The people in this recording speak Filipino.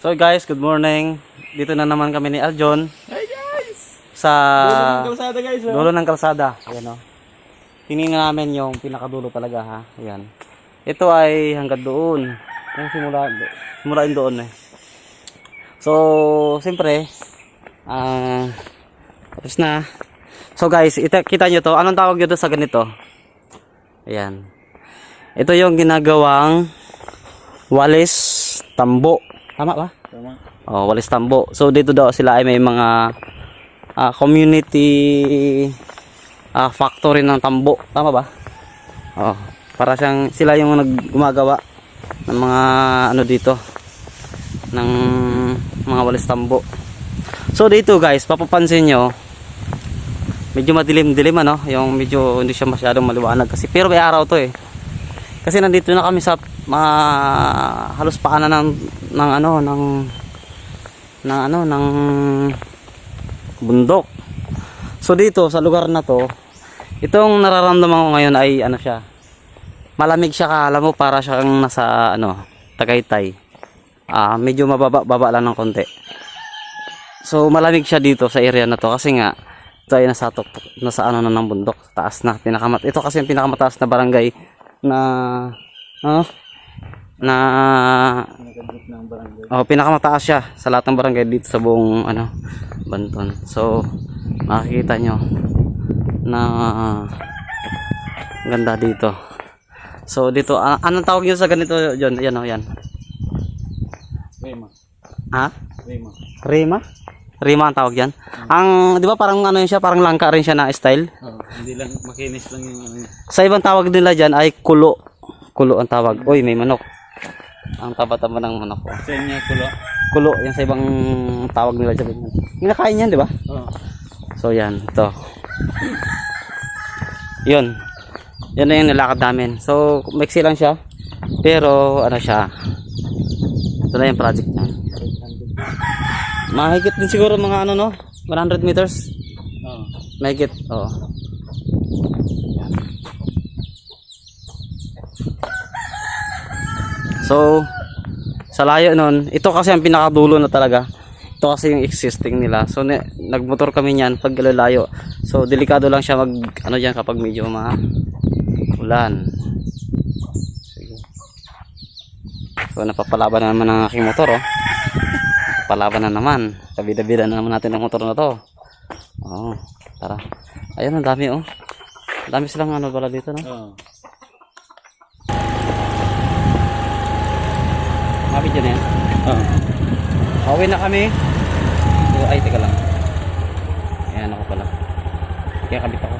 So guys, good morning. Dito na naman kami ni Aljon. Hi guys! Sa Dulo ng kalsada guys. Oh. dulo ng kalsada. Ayan o. Tinignan namin yung pinakadulo talaga ha. Ayan. Ito ay hanggang doon. Yung simulain doon eh. So, siyempre, tapos na. So guys, kita nyo to. Anong tawag nyo to sa ganito? Ayan. Ito yung ginagawang walis tambo. Tama ba? Tama. Oh, walis tambo. So dito daw sila ay may mga community factory ng tambo. Tama ba? Oh, para siyang sila yung gumagawa ng mga ano dito ng mga walis tambo. So dito guys, papapansin nyo medyo madilim-dilim ano, yung medyo hindi siya masyadong maliwanag kasi pero may araw to eh. Kasi nandito na kami sa halos paanan ng bundok. So dito sa lugar na to, itong nararamdaman ko ngayon ay ano siya. Malamig siya, kala mo para siyang nasa Tagaytay. Medyo mababa lang ng konti. So malamig siya dito sa area na to kasi nga ito ay nasa ng bundok, taas na, ito kasi yung pinakamataas na barangay na pinakamataas siya sa lahat ng barangay dito sa buong Banton. So makikita nyo na ganda dito. So dito anong tawag nyo sa ganito John? Yan o, yan. Rema. Ha? Rema. Rema? Rema ang tawag yan. Ang di ba parang yun siya, parang langka rin siya na style. Hindi lang makinis lang yung Sa ibang tawag nila diyan ay kulo. Kulo ang tawag. Oy, may manok. Ang taba-taba ng manok. sa inyo kulo. Kulo, yan sa ibang tawag nila diyan. Kinakain yan, di ba? Oo. So yan, ito. Yun. Yan na yung nilakad namin. So, maiksi lang siya. Pero, siya. Ito na yung project niya. Mahigit din siguro mga 100 meters. Oo. Mahigit, oo. So, sa layo nun, ito kasi ang pinakadulo na talaga. Ito kasi yung existing nila. So, nagmotor kami niyan pag lalayo. So, delikado lang siya diyan kapag medyo ulan. Sige. So, napapalaban na naman ang aking motor, oh. Napapalaban na naman. Kabida-bida na naman natin ang motor na to. Oh, tara. Ayun, ang dami, oh. Ang dami silang bala dito, no? Oo. Mabit yun yan. Oo. Pauwi na kami. So, ay, teka lang. Ayan ako pala. Kaya kabit ako.